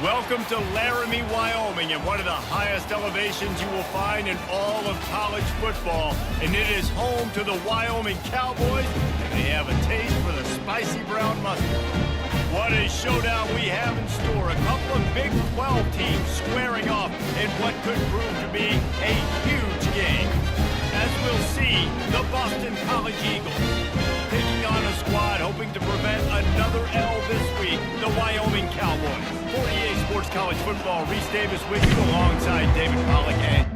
Welcome to Laramie, Wyoming, and one of the highest elevations you will find in all of college football. And it is home to the Wyoming Cowboys, and they have a taste for the spicy brown mustard. What a showdown we have in store. A couple of Big 12 teams squaring off in what could prove to be a huge game. As we'll see, the Boston College Eagles taking on a squad hoping to prevent another L this week, the Wyoming Cowboys. 48 Sports College Football, Reese Davis with you alongside David Colleg.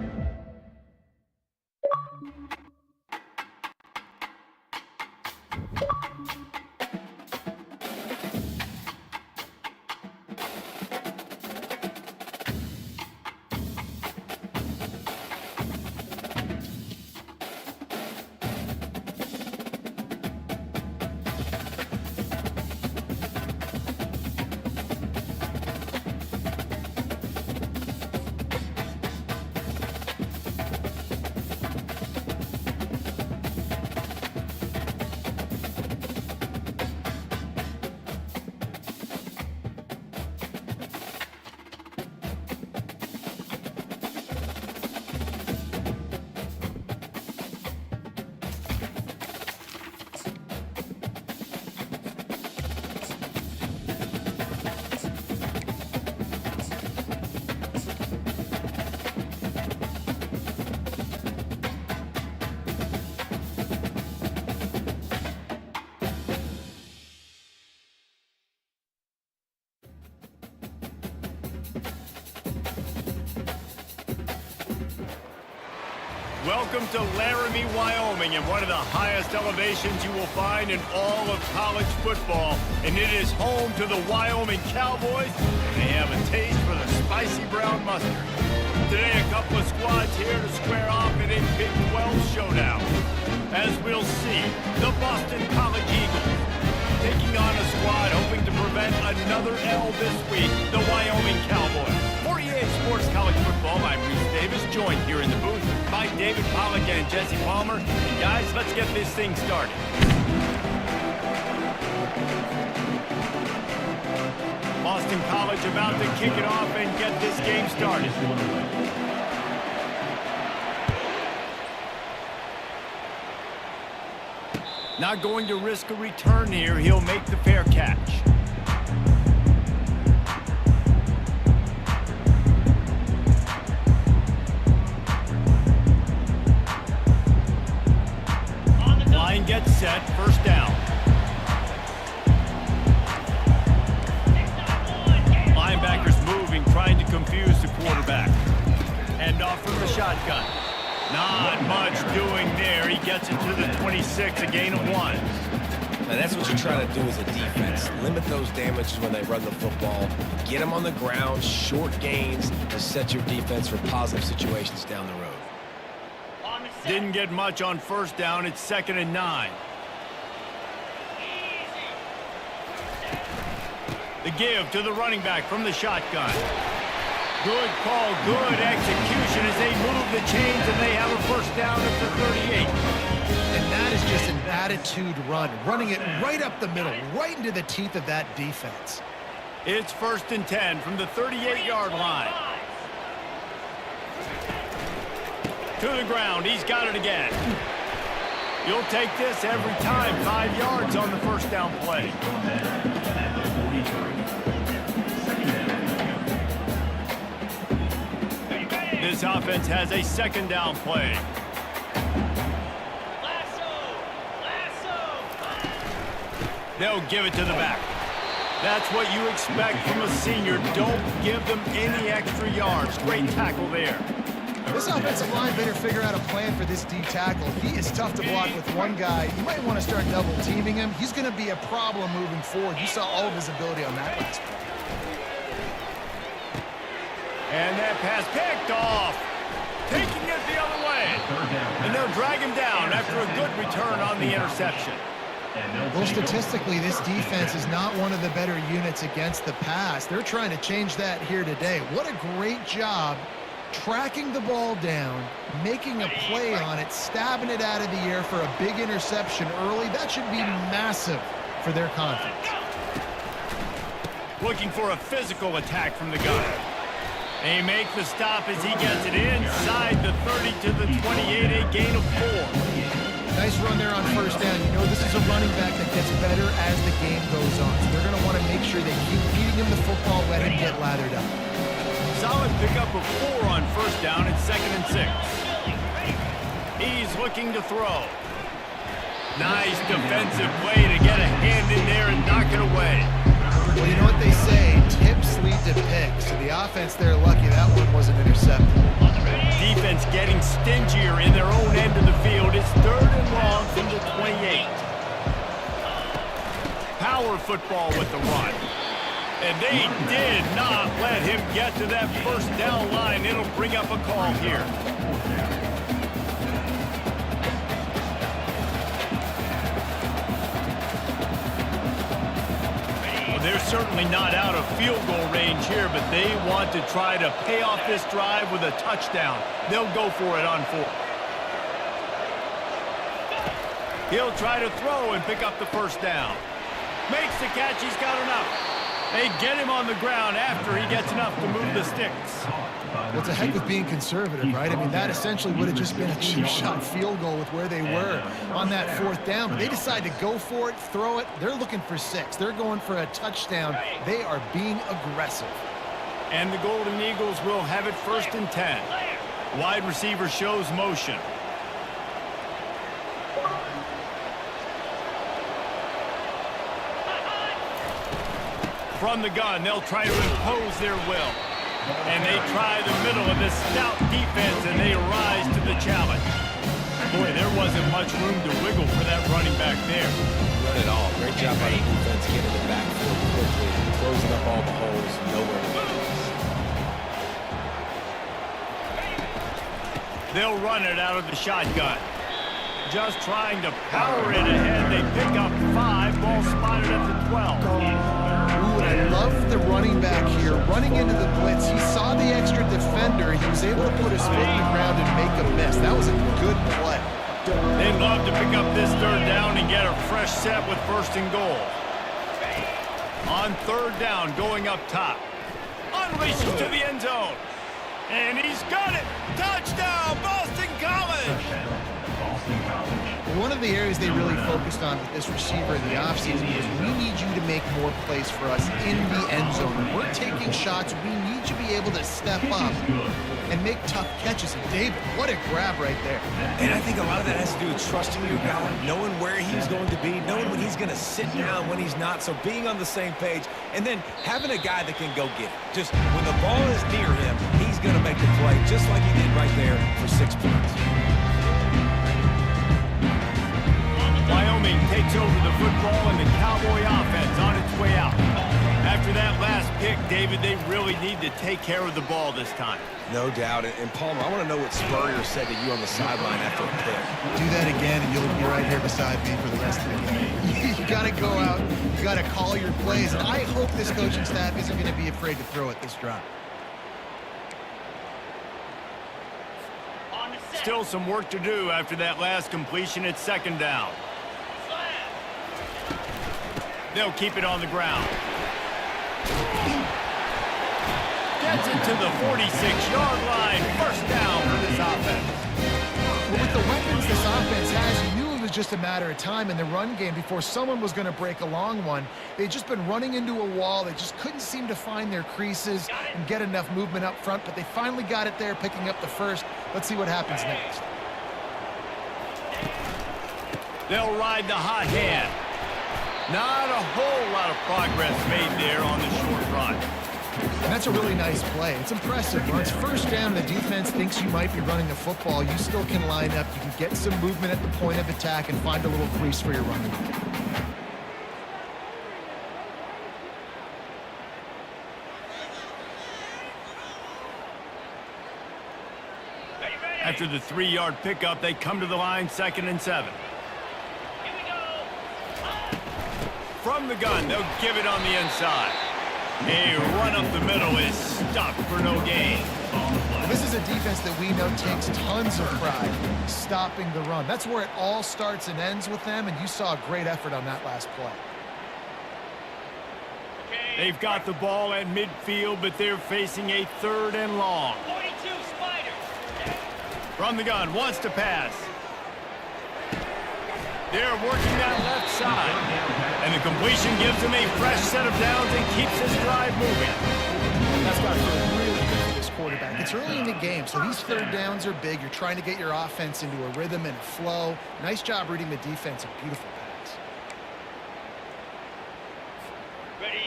Welcome to Laramie, Wyoming, and one of the highest elevations you will find in all of college football. And it is home to the Wyoming Cowboys, and they have a taste for the spicy brown mustard. Today, a couple of squads here to square off in a Big 12 showdown. As we'll see, the Boston College Eagles taking on a squad hoping to prevent another L this week, the Wyoming Cowboys. 48 Sports College Football, I'm Reese Davis, joined here in the booth by David Colleg and Jesse Palmer. And guys, let's get this thing started. Boston College about to kick it off and get this game started. Not going to risk a return here. He'll make the fair catch. Line gets set, first down. Linebackers moving, trying to confuse the quarterback. Hand off from the shotgun. Not much doing there. He gets it to the 26, a gain of 1. Now that's what you try to do as a defense. Limit those damages when they run the football. Get them on the ground, short gains to set your defense for positive situations down the road. Didn't get much on first down. It's 2nd and 9. The give to the running back from the shotgun. Good call, good execution as they move the chains, and they have a first down at the 38. And that is just an attitude run, running it right up the middle, right into the teeth of that defense. It's 1st and 10 from the 38-yard line. To the ground, he's got it again. You'll take this every time. 5 yards on the first down play. This offense has a 2nd down play. They'll give it to the back. That's what you expect from a senior. Don't give them any extra yards. Great tackle there. This offensive line better figure out a plan for this D tackle. He is tough to block with one guy. You might want to start double teaming him. He's going to be a problem moving forward. You saw all of his ability on that last play. And that pass picked off. Taking it the other way. And they'll drag him down after a good return on the interception. Well, statistically, this defense is not one of the better units against the pass. They're trying to change that here today. What a great job tracking the ball down, making a play on it, stabbing it out of the air for a big interception early. That should be massive for their confidence. looking for a physical attack from the gun. They make the stop as he gets it inside the 30 to the 28, a gain of 4. Nice run there on first down. You know this is a running back that gets better as the game goes on. So they're going to want to make sure they keep feeding him the football, let him get lathered up. Solid pickup of 4 on first down at 2nd and 6. He's looking to throw. Nice defensive play to get a hand in there and knock it away. Well, you know what they say, tips lead to picks. So the offense, they're lucky that one wasn't intercepted. Defense getting stingier in their own end of the field. It's 3rd and long from the 28. Power football with the run. And they did not let him get to that first down line. It'll bring up a call here. They're certainly not out of field goal range here, but they want to try to pay off this drive with a touchdown. They'll go for it on 4th. He'll try to throw and pick up the first down. Makes the catch. He's got enough. They get him on the ground after he gets enough to move the sticks. Well, it's a heck of being conservative, right? I mean, that essentially would have just been a cheap shot field goal with where they were on that 4th down. But they decide to go for it, throw it. They're looking for 6. They're going for a touchdown. They are being aggressive. And the Golden Eagles will have it 1st and 10. Wide receiver shows motion. From the gun, they'll try to impose their will. And they try the middle of this stout defense, and they rise to the challenge. Boy, there wasn't much room to wiggle for that running back there. Run it all. Great job by the defense getting the backfield quickly, closing up all the holes, nowhere to go. They'll run it out of the shotgun. Just trying to power it ahead. They pick up 5. Ball spotted at the 12. I love the running back here. Running into the blitz, he saw the extra defender. He was able to put his foot in the ground and make a miss. That was a good play. They'd love to pick up this 3rd down and get a fresh set with 1st and goal. On 3rd down, going up top. Unleashes to the end zone. And he's got it. Touchdown, Boston College. One of the areas they really focused on with this receiver in the offseason was we need you to make more plays for us in the end zone. When we're taking shots, we need you to be able to step up and make tough catches. And David, what a grab right there. And I think a lot of that has to do with trusting your guy, knowing where he's going to be, knowing when he's going to sit down, when he's not. So being on the same page, and then having a guy that can go get it. Just when the ball is near him, he's going to make the play, just like he did right there for 6 points. Wyoming takes over the football and the Cowboy offense on its way out. After that last pick, David, they really need to take care of the ball this time. No doubt. And Palmer, I want to know what Spurrier said to you on the sideline after a pick. Do that again, and you'll be right here beside me for the rest of the game. You got to go out. You got to call your plays. And I hope this coaching staff isn't going to be afraid to throw it this drive. Still some work to do after that last completion at 2nd down. They'll keep it on the ground. Gets it to the 46-yard line. 1st down for this offense. Well, with the weapons this offense has, you knew it was just a matter of time in the run game before someone was going to break a long one. They'd just been running into a wall. They just couldn't seem to find their creases and get enough movement up front, but they finally got it there, picking up the 1st. Let's see what happens next. They'll ride the hot hand. Not a whole lot of progress made there on the short run. And that's a really nice play. It's impressive. When it's 1st down, the defense thinks you might be running the football. You still can line up. You can get some movement at the point of attack and find a little crease for your running back. After the 3-yard pickup, they come to the line 2nd and 7. From the gun, they'll give it on the inside. A run up the middle is stopped for no gain. This is a defense that we know takes tons of pride stopping the run. That's where it all starts and ends with them, and you saw a great effort on that last play. They've got the ball at midfield, but they're facing a 3rd and long. 42 Spider. From the gun, wants to pass. They're working that left side. And the completion gives him a fresh set of downs and keeps his drive moving. That's got to feel really good for this quarterback. It's early in the game, so these 3rd downs are big. You're trying to get your offense into a rhythm and a flow. Nice job reading the defense. A beautiful pass.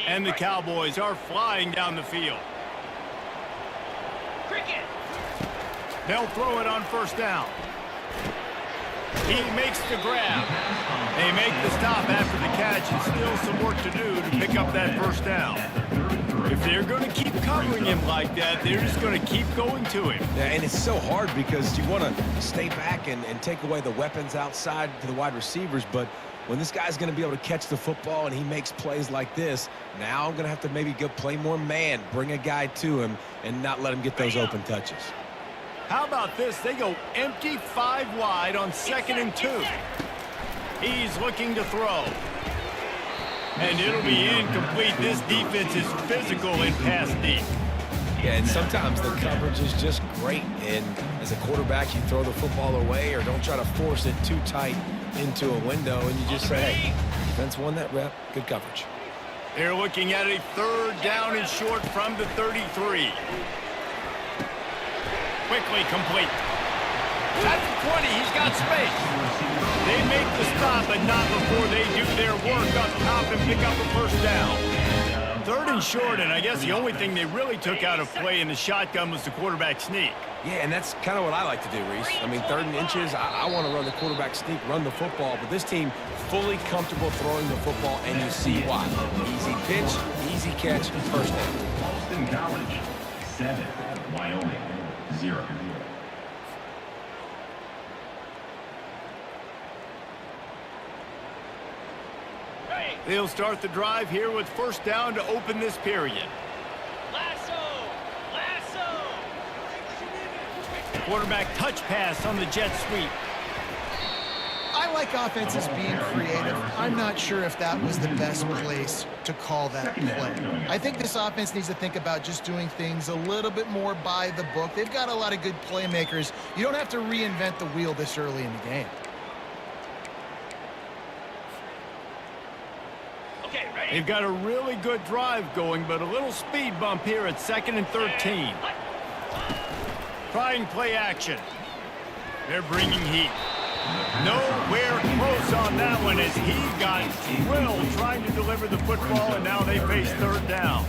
And the Cowboys are flying down the field. Cricket. They'll throw it on 1st down. He makes the grab. They make the stop after the catch, and still some work to do to pick up that 1st down. If they're going to keep covering him like that, they're just going to keep going to him. Yeah, and it's so hard because you want to stay back and take away the weapons outside to the wide receivers, but when this guy's going to be able to catch the football and he makes plays like this, now I'm going to have to maybe go play more man, bring a guy to him, and not let him get those open touches. How about this? They go empty 5 wide on 2nd and 2. He's looking to throw. And it'll be incomplete. This defense is physical in pass deep. Yeah, and sometimes the coverage is just great. And as a quarterback, you throw the football away or don't try to force it too tight into a window, and you just say, hey, defense won that rep. Good coverage. They're looking at a 3rd down and short from the 33. Quickly complete. At the 20, he's got space. They make the stop, but not before they do their work up top and pick up a 1st down. 3rd and short, and I guess the only thing they really took out of play in the shotgun was the quarterback sneak. Yeah, and that's kind of what I like to do, Reese. I mean, 3rd and inches, I want to run the quarterback sneak, run the football, but this team fully comfortable throwing the football, and you see why. Easy pitch, easy catch, 1st down. Boston College, 7. Wyoming, 0. They'll start the drive here with 1st down to open this period. Lasso. Lasso. Quarterback touch pass on the jet sweep. I like offenses being creative. I'm not sure if that was the best place to call that play. I think this offense needs to think about just doing things a little bit more by the book. They've got a lot of good playmakers. You don't have to reinvent the wheel this early in the game. Okay, ready? They've got a really good drive going, but a little speed bump here at 2nd and 13. Trying play action. They're bringing heat. Nowhere close on that one as he got drilled trying to deliver the football, and now they face 3rd down.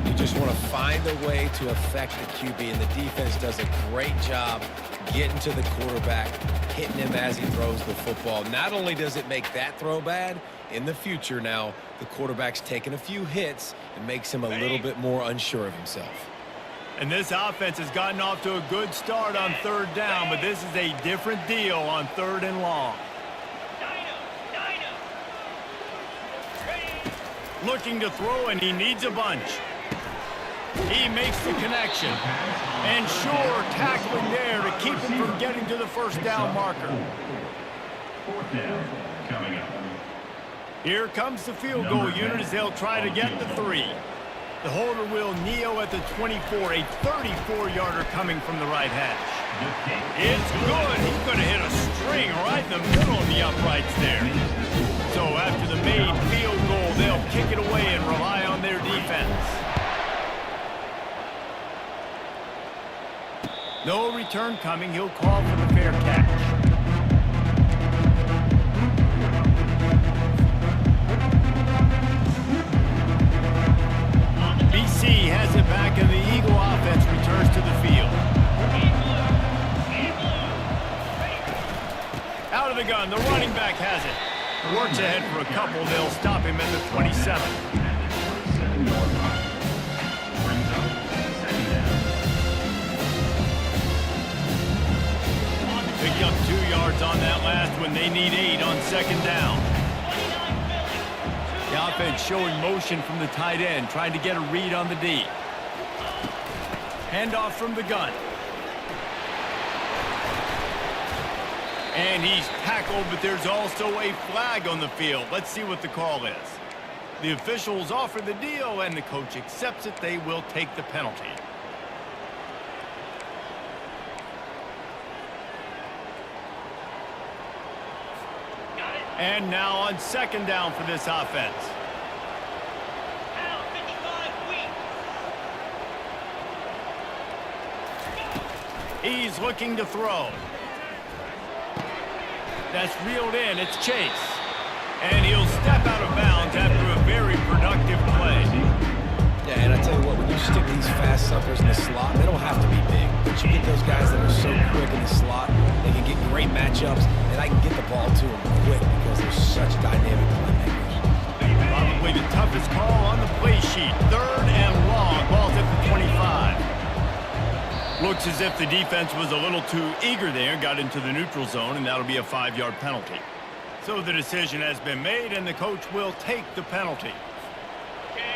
You just want to find a way to affect the QB, and the defense does a great job getting to the quarterback, hitting him as he throws the football. Not only does it make that throw bad, in the future now, the quarterback's taking a few hits and makes him a little bit more unsure of himself. And this offense has gotten off to a good start on 3rd down, but this is a different deal on 3rd and long. Looking to throw, and he needs a bunch. He makes the connection. And sure, tackling there to keep him from getting to the 1st down marker. 4th down coming up. Here comes the field goal unit as they'll try to get the 3. The holder will kneel at the 24, a 34-yarder coming from the right hash. It's good. He's going to hit a string right in the middle of the uprights there. So after the made field goal, they'll kick it away and rely on their defense. No return coming. He'll call for the fair catch. BC has it back, and the Eagle offense returns to the field. Out of the gun, the running back has it. Works ahead for a couple. They'll stop him at the 27. Pick up 2 yards on that last one. They need 8 on 2nd down. The offense showing motion from the tight end, trying to get a read on the D. Handoff from the gun. And he's tackled, but there's also a flag on the field. Let's see what the call is. The officials offer the deal, and the coach accepts it. They will take the penalty. Got it. And now on 2nd down for this offense. Out 55 weak. He's looking to throw. That's reeled in. It's Chase. And he'll step out of bounds after a very productive play. Yeah, and I tell you what, when you stick these fast suckers in the slot, they don't have to be big. But you get those guys that are so quick in the slot, they can get great matchups, and I can get the ball to them quick because they're such dynamic playmakers. Probably the toughest call on the play sheet. 3rd and long. Ball's at the 25. Looks as if the defense was a little too eager there, got into the neutral zone, and that'll be a 5-yard penalty. So the decision has been made, and the coach will take the penalty.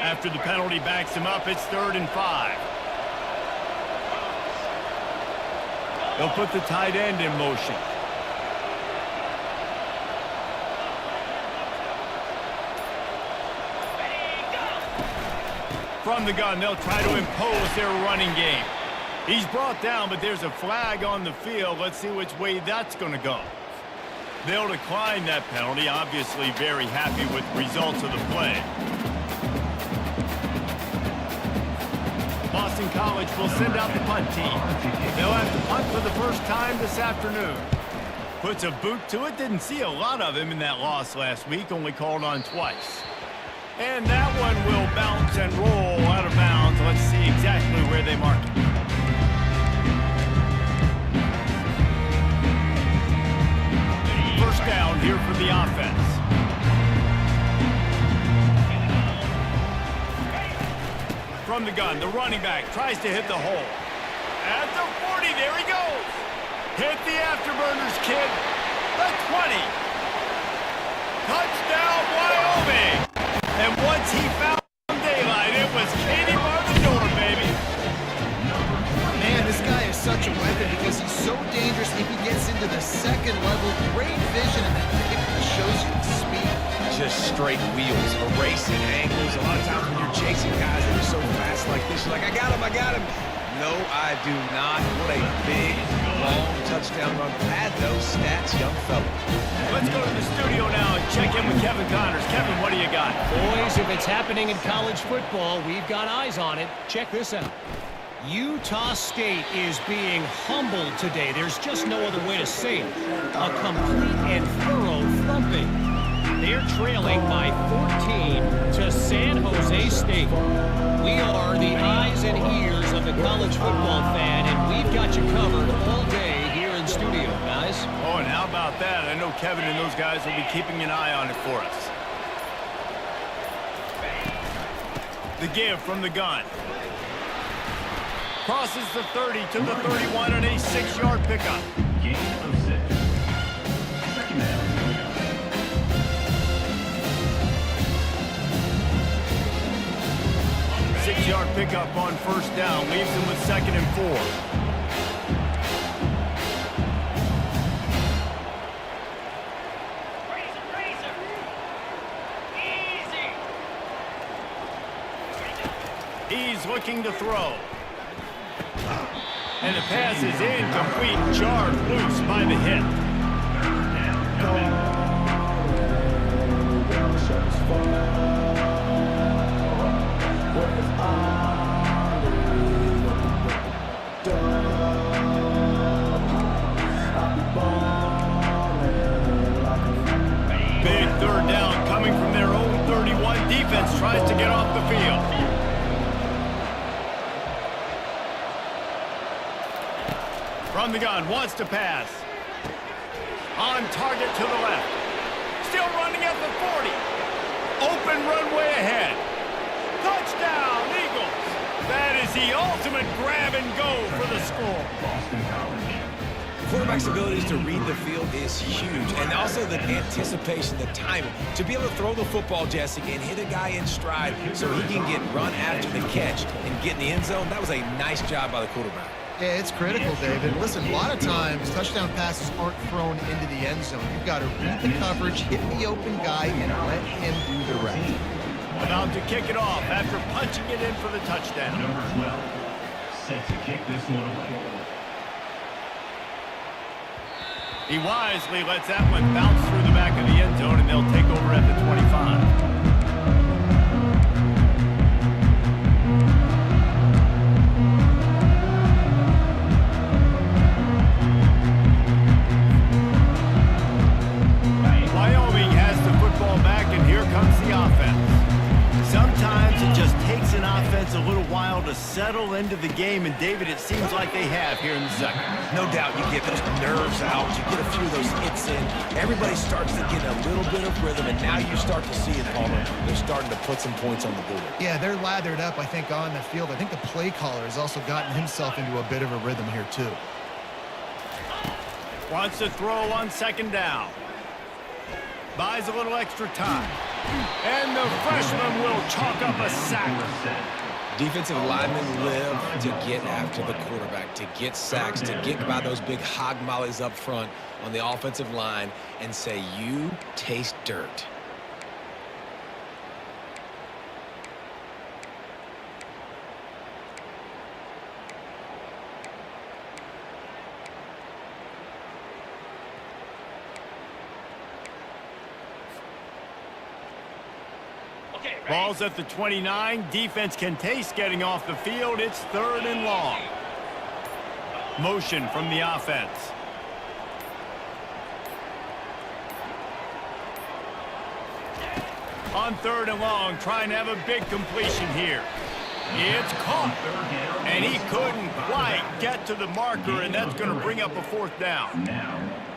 After the penalty backs him up, it's 3rd and 5. They'll put the tight end in motion. From the gun, they'll try to impose their running game. He's brought down, but there's a flag on the field. Let's see which way that's going to go. They'll decline that penalty, obviously very happy with the results of the play. Boston College will send out the punt team. They'll have to punt for the first time this afternoon. Puts a boot to it. Didn't see a lot of him in that loss last week, only called on twice. And that one will bounce and roll out of bounds. Let's see exactly where they mark it. First down here for the offense. From the gun, the running back tries to hit the hole. At the 40, there he goes. Hit the afterburners, kid. The 20. Touchdown, Wyoming. And once he found daylight, it was Katie bar the door, baby. Man, this guy is such a weapon because he's so dangerous if he gets into the 2nd level. Great vision, and then it shows you the speed. Just straight wheels, erasing angles. A lot of times when you're chasing guys that are so fast like this, you're like, I got him. No, I do not. What a big, long touchdown run. Pad those stats, young fella. Let's go to the studio now and check in with Kevin Connors. Kevin, what do you got? Boys, if it's happening in college football, we've got eyes on it. Check this out. Utah State is being humbled today. There's just no other way to say it. A complete and thorough thumping. They're trailing by 14 to San Jose State. We are the eyes and ears of the college football fan, and we've got you covered all day here in studio, guys. Oh, and how about that? I know Kevin and those guys will be keeping an eye on it for us. The give from the gun. Crosses the 30 to the 31 on a 6-yard pickup. Gain of 6. 2nd down. 6-yard pickup on 1st down. Leaves them with 2nd and 4. Razor. Easy. He's looking to throw. And the pass is incomplete. Jarred loose by the hit. Big 3rd down coming from their own 31. Defense tries to get off the field. From the gun, wants to pass. On target to the left. Still running at the 40. Open runway ahead. Touchdown, Eagles. That is the ultimate grab and go for the score. Boston College. Quarterback's abilities to read the field is huge, and also the anticipation, the timing. To be able to throw the football, Jesse, and hit a guy in stride so he can get run after the catch and get in the end zone, that was a nice job by the quarterback. Yeah, it's critical, David. Listen, a lot of times touchdown passes aren't thrown into the end zone. You've got to read the coverage, hit the open guy, and let him do the rest. About to kick it off after punching it in for the touchdown. Number 12, set to kick this one away. He wisely lets that one bounce through the back of the end zone, and they'll take over at the 25. Wyoming has the football back, and here comes the offense. Sometimes it just takes an offense a little while to settle into the game, and David, it seems like they have here in the second. No doubt you get those nerves out. You get a few of those hits in. Everybody starts to get a little bit of rhythm, and now you start to see it, Palmer. They're starting to put some points on the board. Yeah, they're lathered up, I think, on the field. I think the play caller has also gotten himself into a bit of a rhythm here, too. Wants to throw on second down. Buys a little extra time. And the freshman will chalk up a sack. Defensive linemen live to get after the quarterback, to get sacks, to get by those big hog mollies up front on the offensive line and say, you taste dirt. Ball's at the 29. Defense can taste getting off the field. It's 3rd and long. Motion from the offense. On 3rd and long, trying to have a big completion here. It's caught. And he couldn't quite get to the marker, and that's going to bring up a 4th down.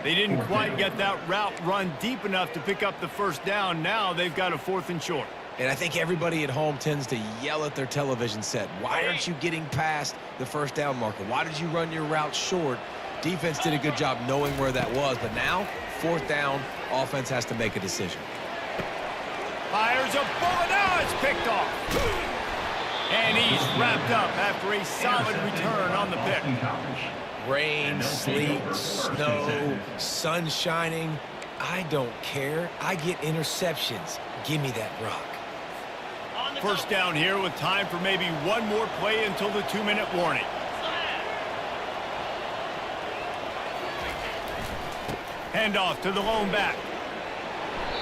They didn't quite get that route run deep enough to pick up the 1st down. Now they've got a 4th and short. And I think everybody at home tends to yell at their television set. Why aren't you getting past the 1st down marker? Why did you run your route short? Defense did a good job knowing where that was, but now 4th down, offense has to make a decision. Fires a bullet. Now it's picked off. And he's wrapped up after a solid return on the pick. Rain, sleet, snow, sun shining. I don't care. I get interceptions. Give me that rock. 1st down here with time for maybe one more play until the 2-minute warning. Handoff to the lone back.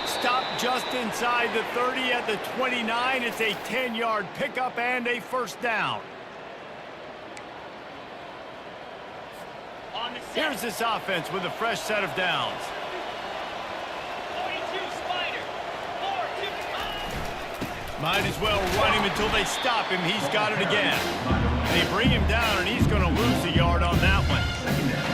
Stop just inside the 30 at the 29. It's a 10-yard pickup and a 1st down. Here's this offense with a fresh set of downs. Might as well run him until they stop him. He's got it again. They bring him down, and he's going to lose a yard on that one.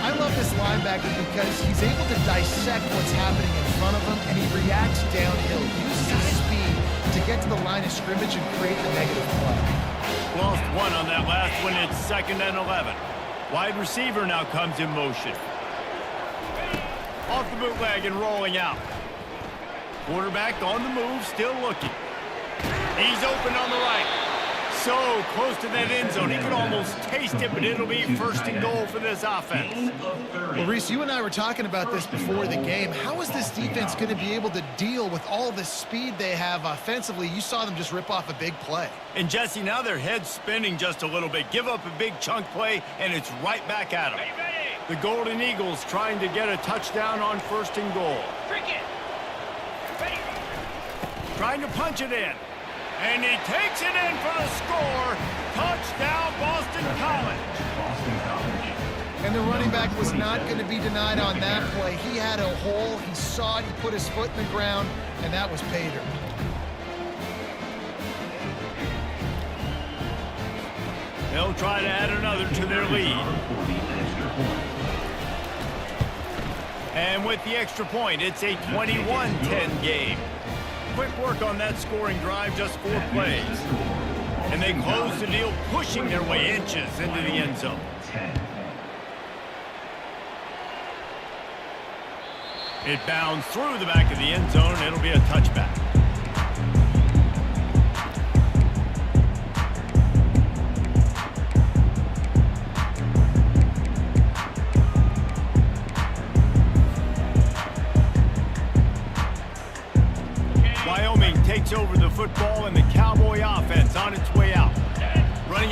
I love this linebacker because he's able to dissect what's happening in front of him, and he reacts downhill. Uses his speed to get to the line of scrimmage and create the negative play. Lost one on that last one. It's 2nd and 11. Wide receiver now comes in motion. Off the bootleg and rolling out. Quarterback on the move, still looking. He's open on the right. So close to that end zone. He could almost taste it, but it'll be 1st and goal for this offense. Well, Reese, you and I were talking about this before the game. How is this defense going to be able to deal with all the speed they have offensively? You saw them just rip off a big play. And, Jesse, now their head's spinning just a little bit. Give up a big chunk play, and it's right back at them. The Golden Eagles trying to get a touchdown on 1st and goal. Trying to punch it in. And he takes it in for the score. Touchdown, Boston College. And the running back was not going to be denied on that play. He had a hole. He saw it. He put his foot in the ground, and that was pay dirt. They'll try to add another to their lead. And with the extra point, it's a 21-10 game. Quick work on that scoring drive, just 4 plays. And they close the deal, pushing their way inches into the end zone. It bounds through the back of the end zone. It'll be a touchback. Wyoming takes over the football, and the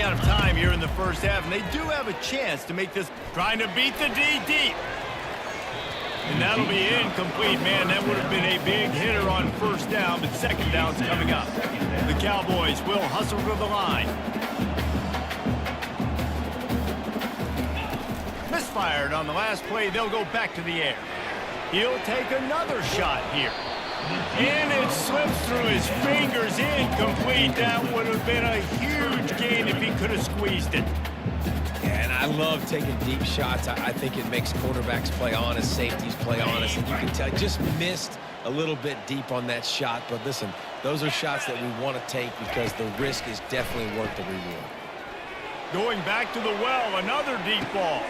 out of time here in the first half, and they do have a chance to make this. Trying to beat the D deep. And that'll be incomplete, man. That would have been a big hitter on first down, but second down's coming up. The Cowboys will hustle to the line. Misfired on the last play. They'll go back to the air. He'll take another shot here. And it slips through his fingers, incomplete. That would have been a huge gain if he could have squeezed it. And I love taking deep shots. I think it makes quarterbacks play honest, safeties play honest, and you can tell just missed a little bit deep on that shot. But listen, those are shots that we want to take because the risk is definitely worth the reward. Going back to the well, another deep ball.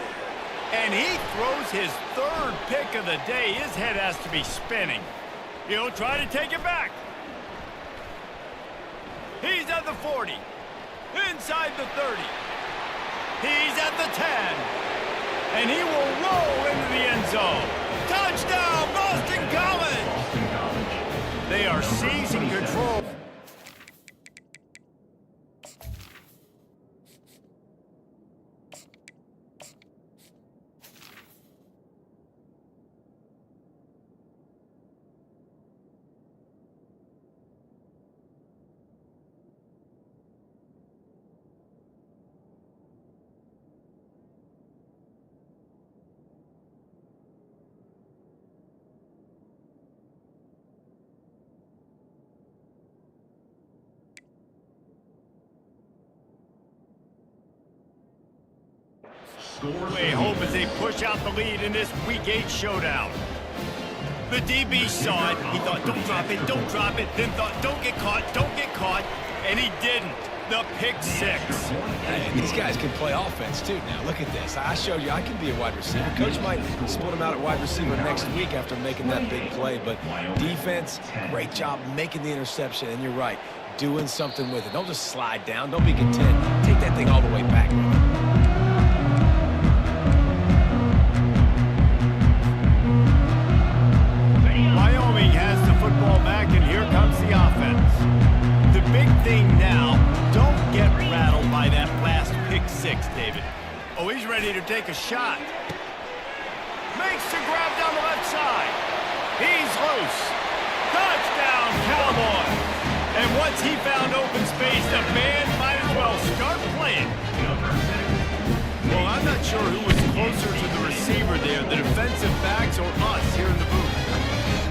And he throws his third pick of the day. His head has to be spinning. He'll try to take it back. He's at the 40. Inside the 30. He's at the 10. And he will roll into the end zone. Touchdown, Boston College! They are seizing control. They hope as they push out the lead in this Week 8 showdown. The DB saw it. He thought, don't drop it, don't drop it. Then thought, don't get caught. And he didn't. The pick six. Hey, these guys can play offense, too. Now, look at this. I showed you I can be a wide receiver. Coach might split him out at wide receiver next week after making that big play. But defense, great job making the interception. And you're right, doing something with it. Don't just slide down. Don't be content. Take that thing all the way back. Wyoming has the football back, and here comes the offense. The big thing now, don't get rattled by that last pick six, David. Oh, he's ready to take a shot. Makes the grab down the left side. He's loose. Touchdown, Cowboys. And once he found open space, the band might as well start playing. Well, I'm not sure who was closer to the receiver there, the defensive backs or us here in the booth.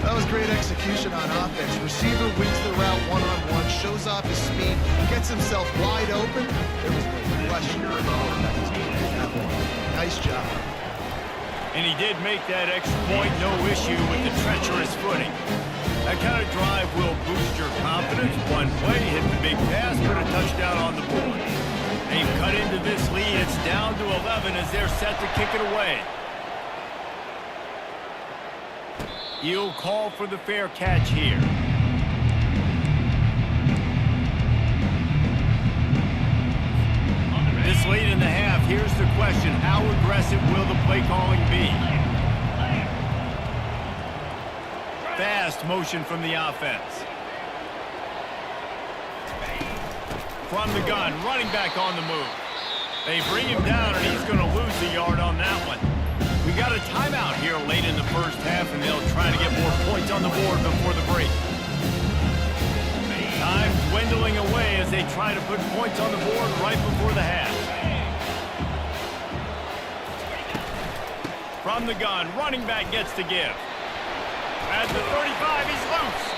That was great execution on offense. Receiver wins the route one-on-one, shows off his speed, gets himself wide open. There was no question about that. Nice job. And he did make that extra point, no issue with the treacherous footing. That kind of drive will boost your confidence. One play, hit the big pass, put a touchdown on the board. They've cut into this lead. It's down to 11 as they're set to kick it away. He'll call for the fair catch here. This late in the half, here's the question. How aggressive will the play calling be? Fast motion from the offense. From the gun, running back on the move. They bring him down, and he's going to lose a yard on that one. We got a timeout here late in the first half, and they'll try to get more points on the board before the break. Time dwindling away as they try to put points on the board right before the half. From the gun, running back gets to give. At the 35, he's loose.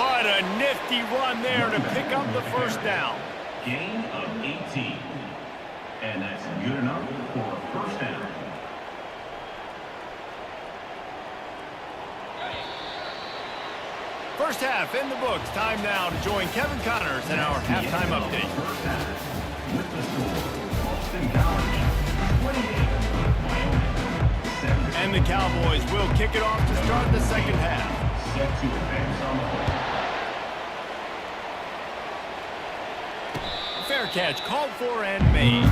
What a nifty run there to pick up the first down. Gain of 18. And that's good enough for a first down. First half in the books. Time now to join Kevin Connors in our halftime update. First half with the score, Boston College 28, Wyoming 7. And the Cowboys will kick it off to start the second half. Set to advance on the ball. Fair catch called for and made.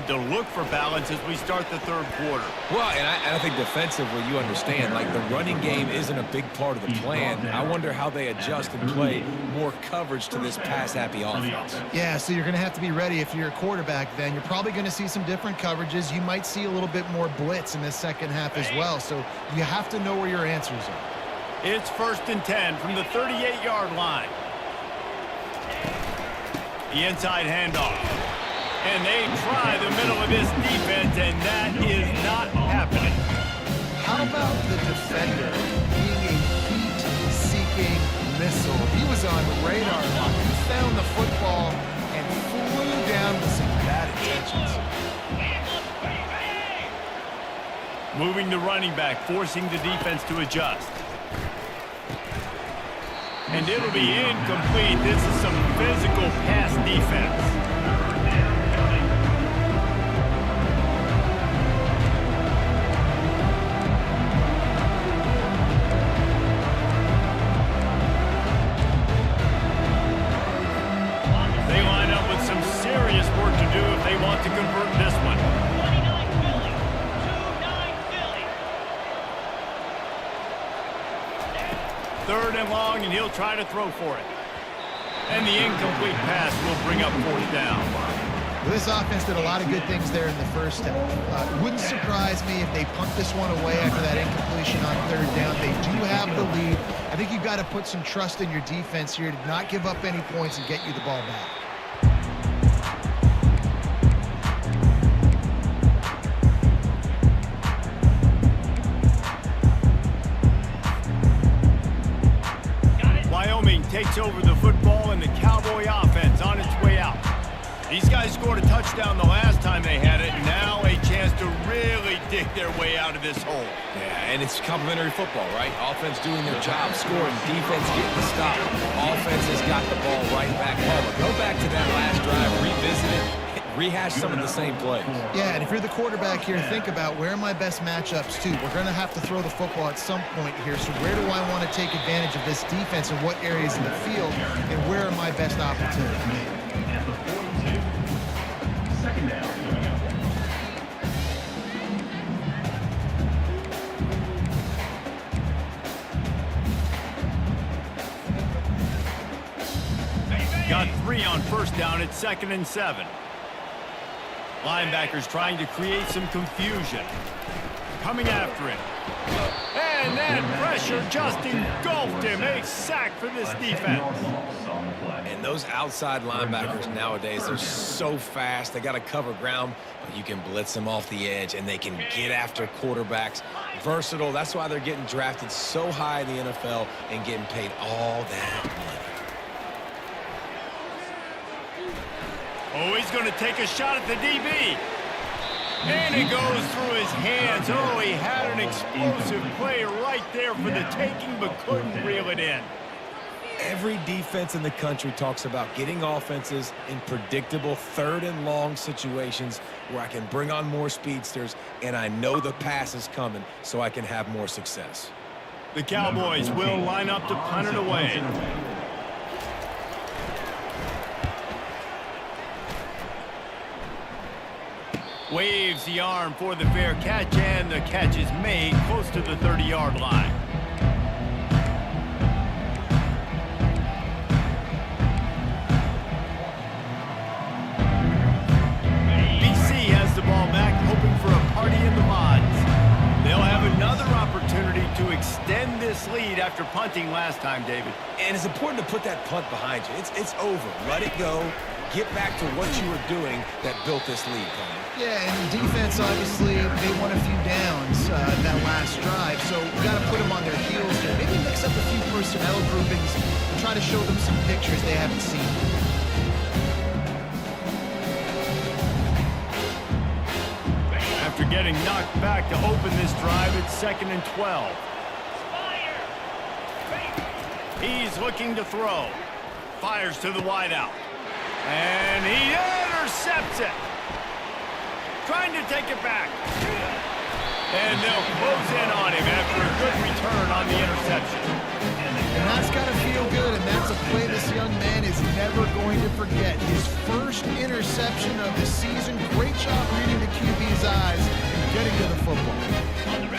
need to look for balance as we start the third quarter. Well, and I think defensively, you understand, like the running game isn't a big part of the plan. I wonder how they adjust and play more coverage to this pass-happy offense. Yeah, so you're going to have to be ready if you're a quarterback then. You're probably going to see some different coverages. You might see a little bit more blitz in the second half as well, so you have to know where your answers are. It's 1st and 10 from the 38-yard line. The inside handoff. And they try the middle of this defense, and that is not happening. How about the defender being a heat-seeking missile? He was on radar lock. He found the football and flew down with some bad intentions. Moving the running back, forcing the defense to adjust. And it'll be incomplete. This is some physical pass defense. They line up with some serious work to do if they want to convert this one. 29 Philly. 2-9 Philly. 3rd and long, and he'll try to throw for it. And the incomplete pass will bring up 4th down. Well, this offense did a lot of good things there in the first half. Wouldn't surprise me if they punt this one away after that incompletion on 3rd down. They do have the lead. I think you've got to put some trust in your defense here to not give up any points and get you the ball back. Wyoming takes over the football, and the Cowboy offense on its way out. These guys scored a touchdown the last time they had it. Now a chance to really dig their way out of this hole. Yeah, and it's complimentary football, right? Offense doing their job, scoring, defense getting the stop. Offense has got the ball right back home. Go back to that last drive, revisit it, rehash some of the same plays. Yeah, and if you're the quarterback here, think about where are my best matchups too. We're going to have to throw the football at some point here, so where do I want to take advantage of this defense and what areas in the field, and where are my best opportunities? At the 42. 2nd down. Got 3 on 1st down at 2nd and 7. Linebackers trying to create some confusion. Coming after him. And that pressure just engulfed him. A sack for this defense. And those outside linebackers nowadays, they're so fast. They got to cover ground, but you can blitz them off the edge, and they can get after quarterbacks. Versatile. That's why they're getting drafted so high in the NFL and getting paid all that money. Oh, he's going to take a shot at the DB. And it goes through his hands. Oh, he had an explosive play right there for the taking, but couldn't reel it in. Every defense in the country talks about getting offenses in predictable 3rd and long situations where I can bring on more speedsters and I know the pass is coming so I can have more success. The Cowboys will line up to punt it away. Waves the arm for the fair catch, and the catch is made close to the 30-yard line. BC has the ball back, hoping for a party in the mods. They'll have another opportunity to extend this lead after punting last time, David. And it's important to put that punt behind you. It's over. Let it go. Get back to what you were doing that built this lead, Colleg. Yeah, and defense, obviously, they won a few downs that last drive, so we got to put them on their heels here. Maybe mix up a few personnel groupings and try to show them some pictures they haven't seen. After getting knocked back to open this drive, it's 2nd and 12. He's looking to throw. Fires to the wideout. And he intercepts it. Trying to take it back. And they'll close in on him after a good return on the interception. And that's got to feel good, and that's a play this young man is never going to forget his first interception of the season. Great job reading the QB's eyes and getting to the football.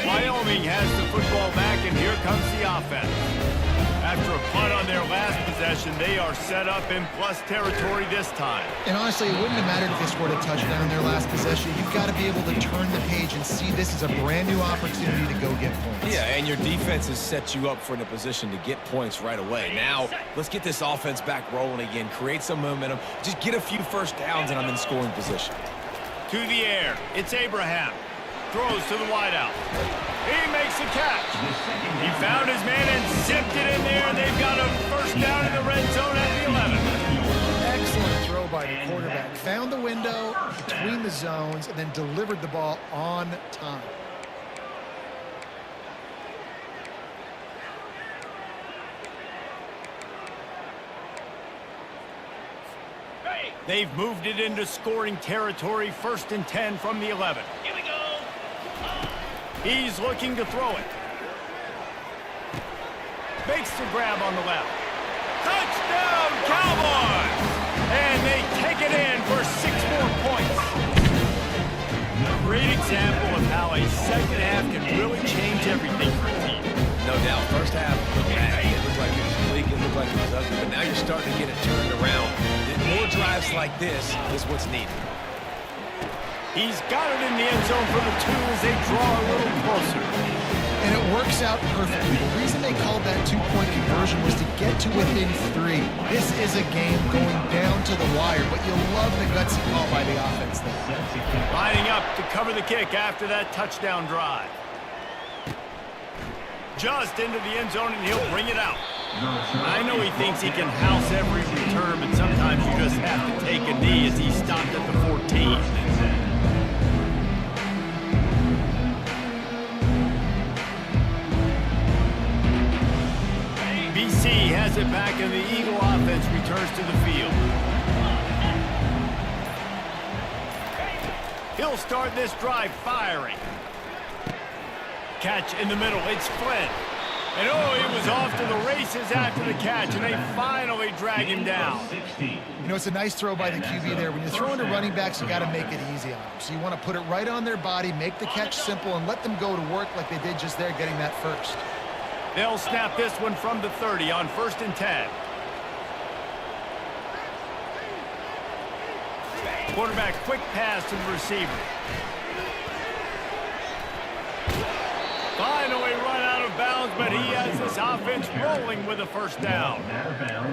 Wyoming has the football back, and here comes the offense. After a punt on their last possession, they are set up in plus territory this time. And honestly, it wouldn't have mattered if they scored a touchdown in their last possession. You've got to be able to turn the page and see this as a brand new opportunity to go get points. Yeah, and your defense has set you up for in a position to get points right away. Now, let's get this offense back rolling again, create some momentum, just get a few first downs, and I'm in scoring position. To the air, it's Abraham. Throws to the wideout. He makes the catch. He found his man and zipped it in there. They've got a first down in the red zone at the 11. Excellent throw by the quarterback. Found the window between the zones and then delivered the ball on time. They've moved it into scoring territory, 1st and 10 from the 11. Here we go. He's looking to throw it. Makes the grab on the left. Touchdown, Cowboys! And they take it in for 6 more points. A great example of how a second half can really change everything for a team. No doubt, first half, it looked like it was bleak, it looked like it was ugly, but now you're starting to get it turned around. More drives like this is what's needed. He's got it in the end zone for the 2 as they draw a little closer. And it works out perfectly. The reason they called that 2-point conversion was to get to within 3. This is a game going down to the wire, but you'll love the gutsy call by the offense there. Lining up to cover the kick after that touchdown drive. Just into the end zone, and he'll bring it out. I know he thinks he can house every return, but sometimes you just have to take a knee as he stopped at the 14. BC has it back, and the Eagle offense returns to the field. He'll start this drive firing. Catch in the middle. It's Flynn. And oh, he was off to the races after the catch, and they finally drag him down. You know, it's a nice throw by the QB there. When you're throwing to running backs, you got to make it easy on them. So you want to put it right on their body, make the catch simple, and let them go to work like they did just there, getting that first. They'll snap this one from the 30 on 1st and 10. Quarterback, quick pass to the receiver. Finally run out of bounds, but he has this offense rolling with a first down.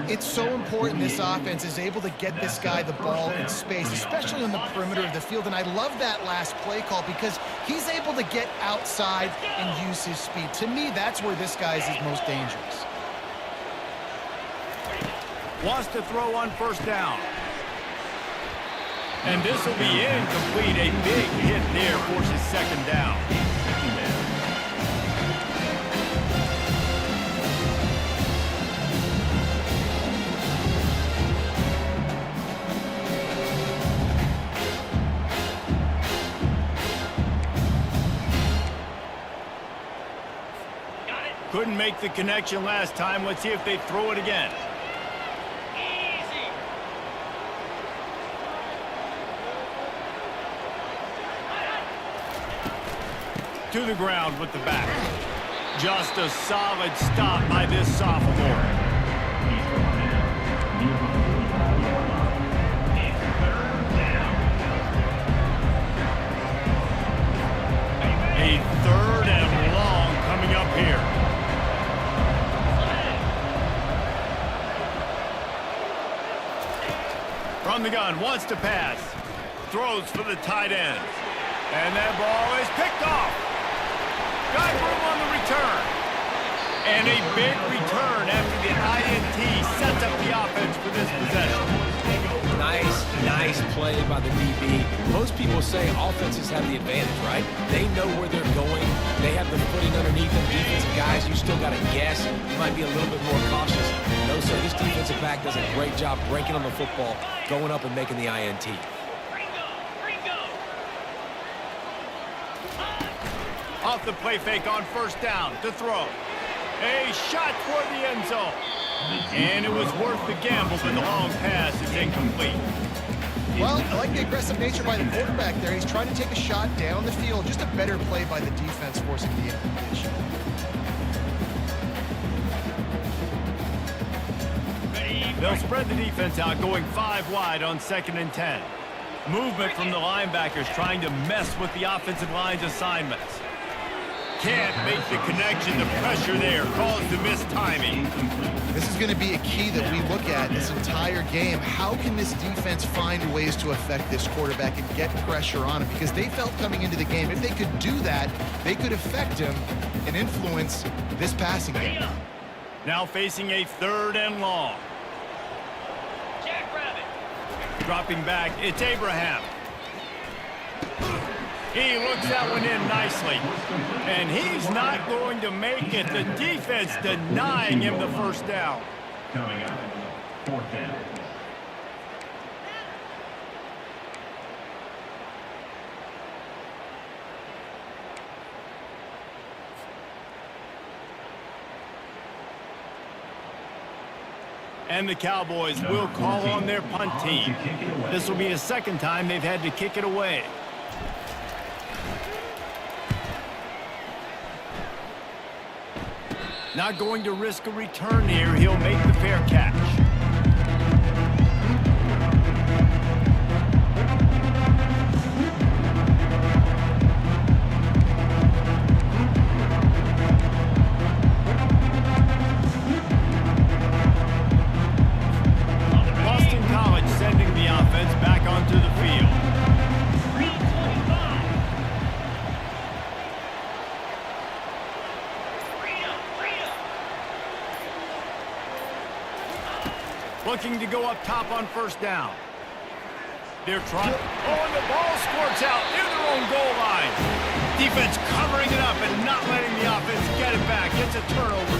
It's so important this offense is able to get this guy the ball in space, especially on the perimeter of the field. And I love that last play call because he's able to get outside and use his speed. To me, that's where this guy is his most dangerous. Wants to throw on 1st down. And this will be incomplete. A big hit there forces 2nd down. Couldn't make the connection last time. Let's see if they throw it again. Easy. To the ground with the back. Just a solid stop by this sophomore. A 3rd and long coming up here. From the gun, wants to pass. Throws for the tight end. And that ball is picked off. Got room on the return. And a big return after the INT sets up the offense for this possession. Nice play by the DB. Most people say offenses have the advantage, right? They know where they're going. They have the footing underneath them. Defensive guys, you still got to guess. You might be a little bit more cautious. No, sir, this defensive back does a great job breaking on the football, going up and making the INT. Off the play fake on 1st down to throw. A shot toward the end zone. And it was worth the gamble, but the long pass is incomplete. Well, I like the aggressive nature by the quarterback there. He's trying to take a shot down the field. Just a better play by the defense forcing the incompletion. They'll spread the defense out, going 5 wide on 2nd and 10. Movement from the linebackers trying to mess with the offensive line's assignments. Can't make the connection. The pressure there caused the missed timing. This is going to be a key that we look at this entire game. How can this defense find ways to affect this quarterback and get pressure on him? Because they felt coming into the game, if they could do that, they could affect him and influence this passing game. Now facing a 3rd and long. Dropping back, it's Abraham. He looks that one in nicely. And he's not going to make it. The defense denying him the first down. Coming up, 4th down. And the Cowboys will call on their punt team. This will be the 2nd time they've had to kick it away. Not going to risk a return here. He'll make the fair catch. Colleg sending the offense back onto the field. Looking to go up top on 1st down. They're trying. Oh, and the ball squirts out near their own goal line. Defense covering it up and not letting the offense get it back. It's a turnover.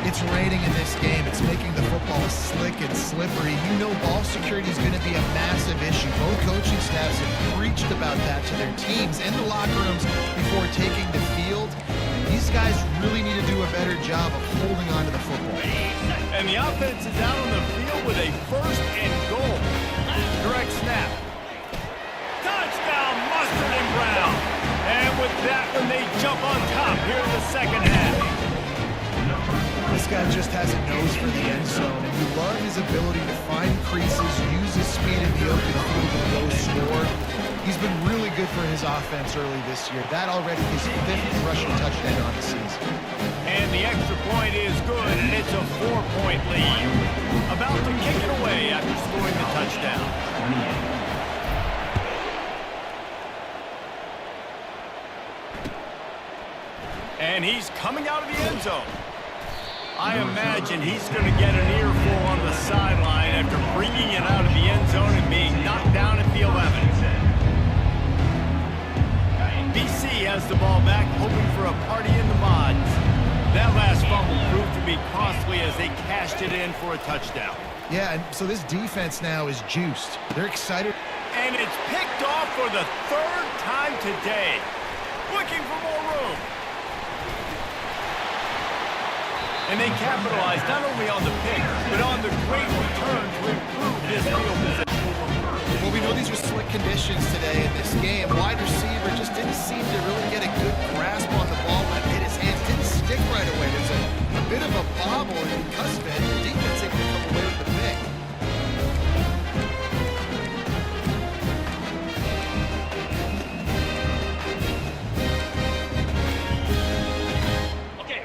It's raining in this game. It's making the football slick and slippery. You know ball security is going to be a massive issue. Both coaching staffs have preached about that to their teams in the locker rooms before taking the field. These guys really need to do a better job of holding on to the football. And the offense is out on the field with a 1st and goal. Direct snap. Touchdown, Mustard and Brown. And with that one, they jump on top here in the 2nd half. This guy just has a nose for the end zone, and you love his ability to find creases, use his speed in the open field to go score. He's been really good for his offense early this year. That already his 5th rushing touchdown on the season. And the extra point is good, and it's a 4-point lead. About to kick it away after scoring the touchdown. And he's coming out of the end zone. I imagine he's going to get an earful on the sideline after bringing it out of the end zone and being knocked down at the 11. BC has the ball back, hoping for a party in the mods. That last fumble proved to be costly as they cashed it in for a touchdown. Yeah, and so this defense now is juiced. They're excited. And it's picked off for the 3rd time today. Looking for more room. And they capitalized not only on the pick, but on the great return to improve this field position. Well, we know these are slick conditions today in this game. Wide receiver just didn't seem to really get a good grasp on the ball when it hit his hands. Didn't stick right away. There's a bit of a bobble, and because of it, the defense able to come away with the pick.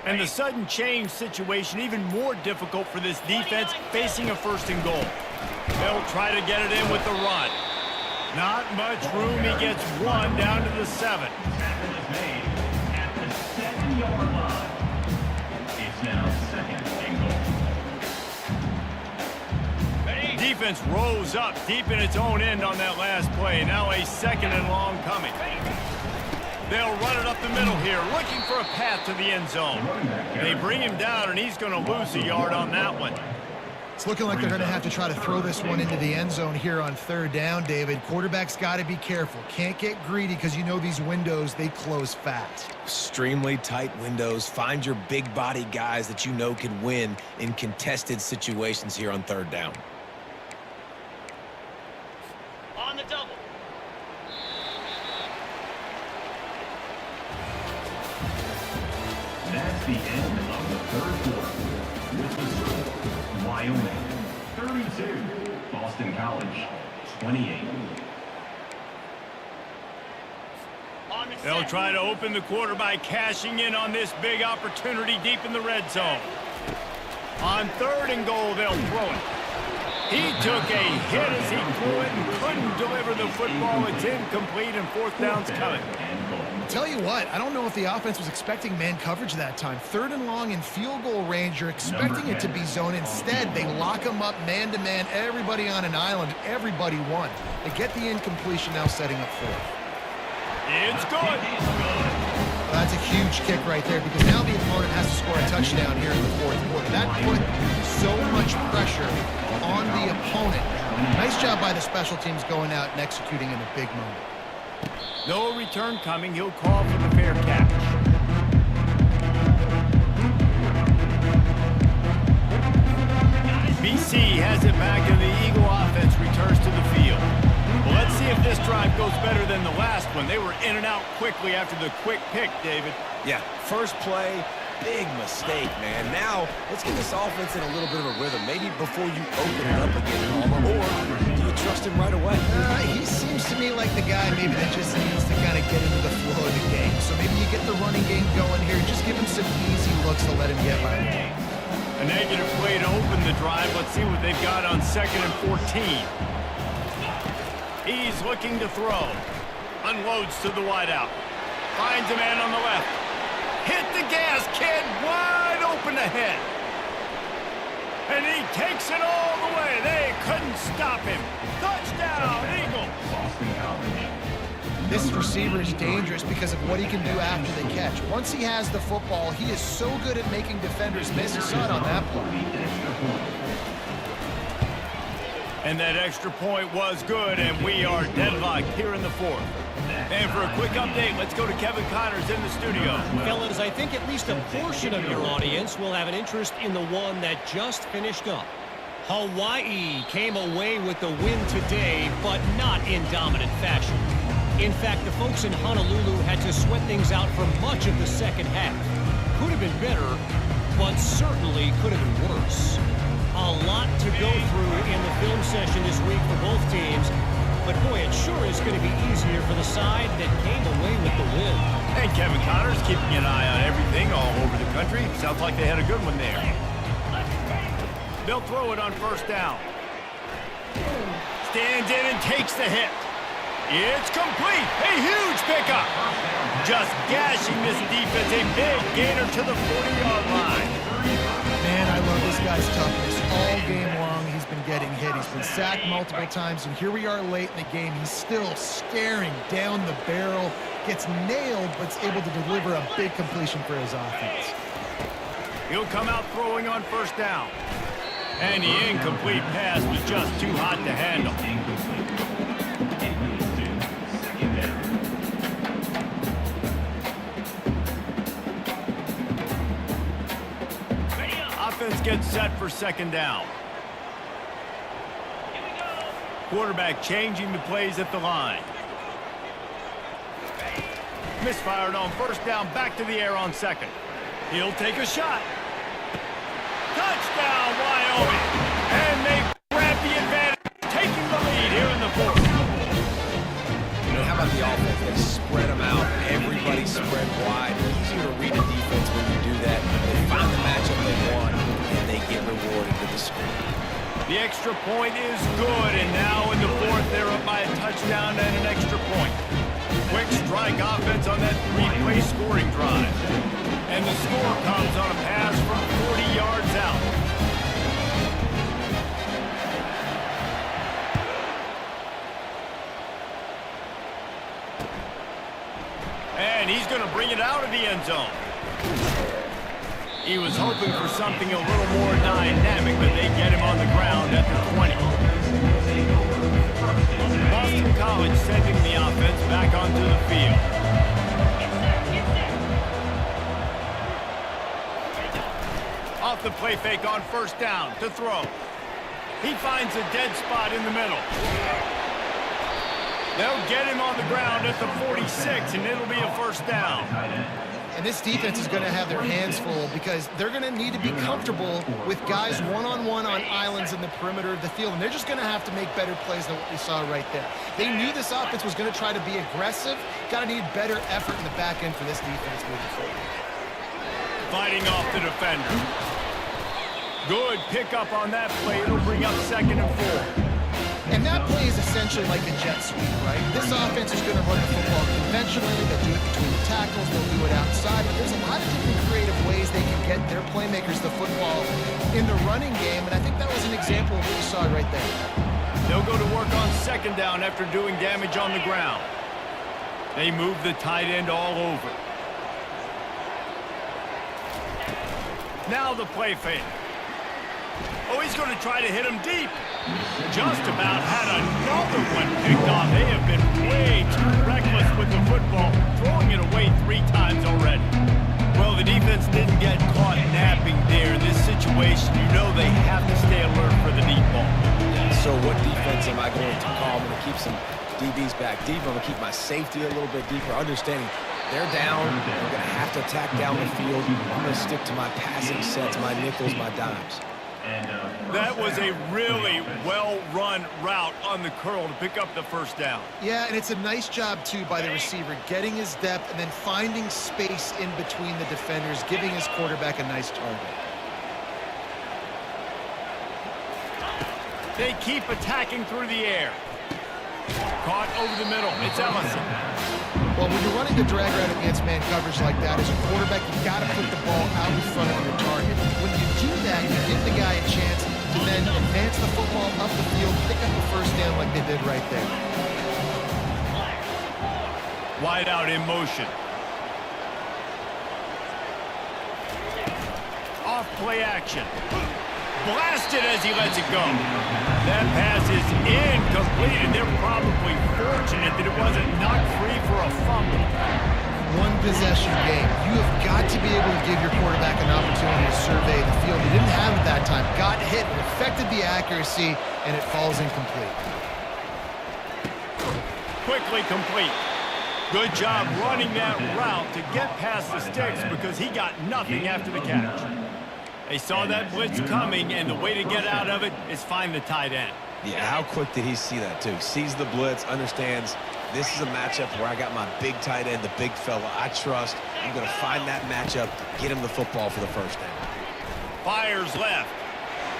And the sudden change situation even more difficult for this defense facing a 1st and goal. They'll try to get it in with the run. Not much room. He gets 1 down to the 7. Tackle is made at the 7-yard line. It's now 2nd and goal. Defense rose up deep in its own end on that last play. Now a 2nd and long coming. They'll run it up the middle here, looking for a path to the end zone. They bring him down, and he's going to lose a yard on that one. It's looking like they're going to have to try to throw this one into the end zone here on third down, David. Quarterback's got to be careful. Can't get greedy because you know these windows, they close fast. Extremely tight windows. Find your big body guys that you know can win in contested situations here on third down. On the double. That's the end of the third quarter. With the score, Wyoming 32, Boston College 28. On the They'll set. try to open the quarter by cashing in on this big opportunity deep in the red zone. On third and goal, they'll throw it. He took a hit as he threw it and couldn't deliver the football. It's incomplete and fourth down's coming. Tell you what, I don't know if the offense was expecting man coverage that time. Third and long in field goal range, you're expecting it to be zone. Instead, they lock them up man-to-man, everybody on an island, everybody won. They get the incompletion, now setting up fourth. It's good. That's a huge kick right there because now the opponent has to score a touchdown here in the fourth quarter. That put so much pressure on the opponent. Nice job by the special teams going out and executing in a big moment. No return coming. He'll call for the fair catch. BC has it back and the Eagle offense returns to the field. Well, let's see if this drive goes better than the last one. They were in and out quickly after the quick pick, David. Yeah, first play, big mistake, man. Now, let's get this offense in a little bit of a rhythm. Maybe before you open it up again, Palmer, or do you trust him right away? He seems to me like the guy maybe that just needs to kind of get into the flow of the game. So maybe you get the running game going here. Just give him some easy looks to let him get by the game. A negative play to open the drive. Let's see what they've got on 2nd and 14. He's looking to throw. Unloads to the wideout. Finds a man on the left. Hit the gas, kid. Wide open ahead. And he takes it all the way. They couldn't stop him. Touchdown, Eagle. Boston College. This receiver is dangerous because of what he can do after the catch. Once he has the football, he is so good at making defenders miss. You saw it on that play. And that extra point was good, and we are deadlocked here in the fourth. And for a quick update, let's go to Kevin Connors in the studio. Fellas, I think at least a portion of your audience will have an interest in the one that just finished up. Hawaii came away with the win today, but not in dominant fashion. In fact, the folks in Honolulu had to sweat things out for much of the second half. Could have been better, but certainly could have been worse. A lot to go through in the film session this week for both teams, but boy, it sure is going to be easier for the side that came away with the win. And Kevin Connors keeping an eye on everything all over the country. Sounds like they had a good one there. They'll throw it on first down. Stands in and takes the hit. It's complete. A huge pickup. Just gashing this defense. A big gainer to the 40-yard line. Man, I love this guy's toughness. All game long, he's been getting hit. He's been sacked multiple times, and here we are late in the game. He's still staring down the barrel, gets nailed, but is able to deliver a big completion for his offense. He'll come out throwing on first down. And the incomplete pass was just too hot to handle. Offense gets set for second down. Quarterback changing the plays at the line. Misfired on first down, back to the air on second. He'll take a shot. Touchdown, Wyoming! And they grab the advantage, taking the lead here in the fourth. You know, how about the offense? They spread them out. Everybody spread wide. Easier to read the defense when you do that. They find the matchup they want, and they get rewarded with the score. The extra point is good, and now in the fourth, they're up by a touchdown and an extra point. Quick strike offense on that three-play scoring drive. And the score comes on a pass from 40 yards out. And he's going to bring it out of the end zone. He was hoping for something a little more dynamic, but they get him on the ground at the 20. Boston College sending the offense back onto the field. Off the play fake on first down to throw. He finds a dead spot in the middle. They'll get him on the ground at the 46, and it'll be a first down. And this defense is going to have their hands full because they're going to need to be comfortable with guys one-on-one on islands in the perimeter of the field, and they're just going to have to make better plays than what we saw right there. They knew this offense was going to try to be aggressive. Got to need better effort in the back end for this defense moving forward. Fighting off the defender. Good pickup on that play. It'll bring up 2nd and 4. And that play is essentially like a jet sweep, right? This offense is going to run the football conventionally. They'll do it between the tackles. They'll do it outside. But there's a lot of different creative ways they can get their playmakers the football in the running game. And I think that was an example of what you saw right there. They'll go to work on 2nd down after doing damage on the ground. They move the tight end all over. Now the play fake. Oh, he's going to try to hit him deep. Just about had another one picked off. They have been way too reckless with the football, throwing it away 3 times already. Well, the defense didn't get caught napping there. In this situation, you know they have to stay alert for the deep ball. So what defense am I going to call? I'm going to keep some DBs back deep. I'm going to keep my safety a little bit deeper, understanding they're down. I'm going to have to attack down the field. I'm going to stick to my passing sets, my nickels, my dimes. That was a really well-run route on the curl to pick up the first down. Yeah, and it's a nice job, too, by the receiver, getting his depth and then finding space in between the defenders, giving his quarterback a nice target. They keep attacking through the air. Caught over the middle. It's Ellison. Well, when you're running the drag route against man coverage like that, as a quarterback, you've got to put the ball out in front of your target. When you do that, you give the guy a chance to then advance the football up the field, pick up the first down like they did right there. Wide out in motion. Off play action. Blasted as he lets it go. That pass is incomplete, and they're probably fortunate that it wasn't knocked free for a fumble. One possession game. You have got to be able to give your quarterback an opportunity to survey the field. He didn't have it that time. Got hit, it affected the accuracy, and it falls incomplete. Quickly complete. Good job running that route to get past the sticks because he got nothing after the catch. They saw that blitz coming, and the way to get out of it is find the tight end. Yeah, how quick did he see that, too? Sees the blitz, understands this is a matchup where I got my big tight end, the big fella I trust. I'm going to find that matchup, get him the football for the first down. Fires left.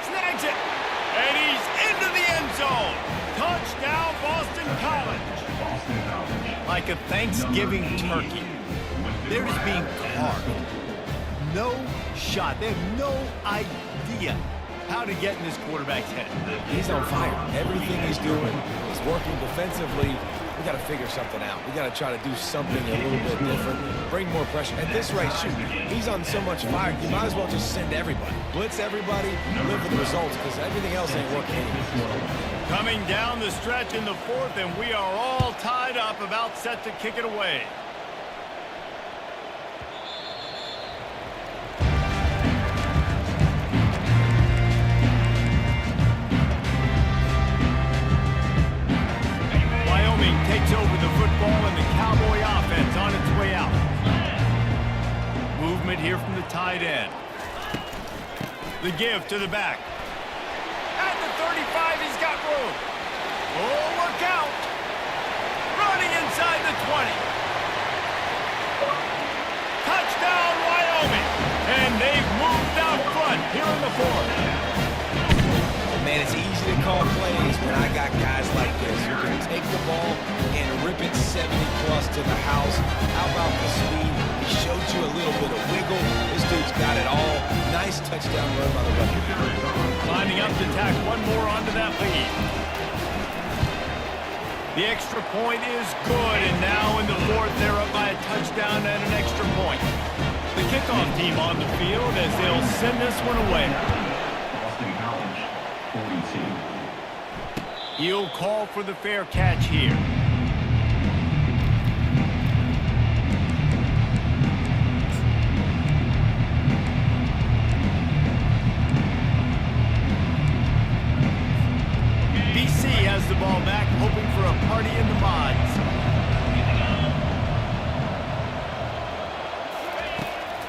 Snags it. And he's into the end zone. Touchdown, Boston College. Like a Thanksgiving turkey. They're just being carved. No shot. They have no idea how to get in this quarterback's head. He's on fire. Everything he's doing is working defensively. We got to figure something out. We got to try to do something a little bit different. Bring more pressure. At this rate, shoot, he's on so much fire, you might as well just send everybody. Blitz everybody, live with the results, because everything else ain't working anyway. Coming down the stretch in the 4th, and we are all tied up, about set to kick it away. Wyoming takes over the football, and the Cowboy offense on its way out. Movement here from the tight end. The give to the back. At the 35, he's got room. Oh, look out. Running inside the 20. Touchdown, Wyoming. And they've moved out front here in the 4th. Man, it's easy to call plays when I got guys like this who can take the ball and rip it 70-plus to the house. How about the speed? He showed you a little bit of wiggle. This dude's got it all. Nice touchdown run by the running back. Lining up to tack one more onto that lead. The extra point is good, and now in the 4th, they're up by a touchdown and an extra point. The the kickoff team on the field as they'll send this one away. Boston College, 42. He'll call for the fair catch here. BC has the ball back, hoping for a party in the mods.